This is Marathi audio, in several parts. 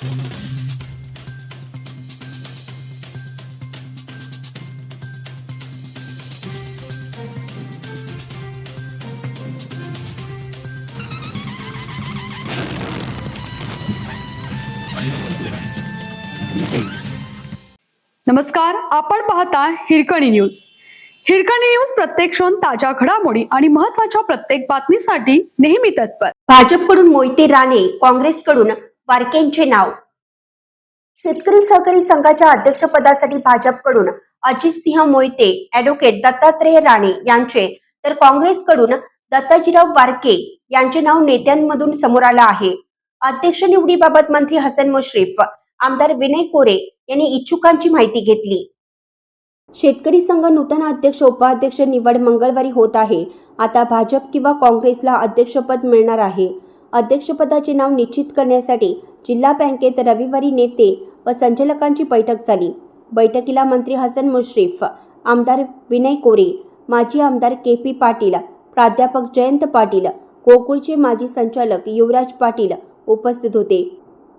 नमस्कार, आपण पाहता हिरकणी न्यूज. हिरकणी न्यूज प्रत्येक क्षण ताज्या घडामोडी आणि महत्त्वाच्या प्रत्येक बातमीसाठी नेहमी तत्पर. भाजपकडून मोहिते राणे, काँग्रेसकडून वारकेंचे नाव. शेतकरी सहकारी संघाच्या अध्यक्षपदासाठी भाजपकडून अजितसिंह मोहिते, ॲडव्होकेट दत्तात्रय राणे यांचे तर काँग्रेसकडून दत्ताजीराव वारके यांचे नाव नेत्यांमधून समोर आलं आहे. अध्यक्ष निवडीबाबत मंत्री हसन मुश्रीफ, आमदार विनय कोरे यांनी इच्छुकांची माहिती घेतली. शेतकरी संघ नूतन अध्यक्ष उपाध्यक्ष निवड मंगळवारी होत आहे. आता भाजप किंवा काँग्रेसला अध्यक्षपद मिळणार आहे. अध्यक्षपदाचे नाव निश्चित करण्यासाठी जिल्हा बँकेत रविवारी नेते व संचालकांची बैठक झाली. बैठकीला मंत्री हसन मुश्रीफ, आमदार विनय कोरे, माजी आमदार KP पाटील, प्राध्यापक जयंत पाटील, गोकुळचे माजी संचालक युवराज पाटील उपस्थित होते.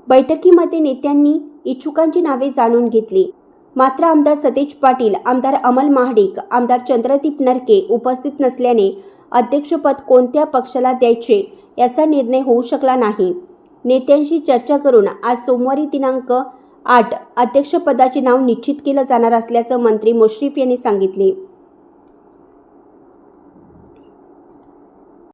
बैठकीमध्ये नेत्यांनी इच्छुकांची नावे जाणून घेतली. मात्र आमदार सतेज पाटील, आमदार अमल महाडिक, आमदार चंद्रदीप नरके उपस्थित नसल्याने अध्यक्षपद कोणत्या पक्षाला द्यायचे याचा निर्णय होऊ शकला नाही. नेत्यांशी चर्चा करून आज सोमवारी दिनांक 8 अध्यक्षपदाचे नाव निश्चित केलं जाणार असल्याचं मंत्री मुश्रीफ यांनी सांगितले.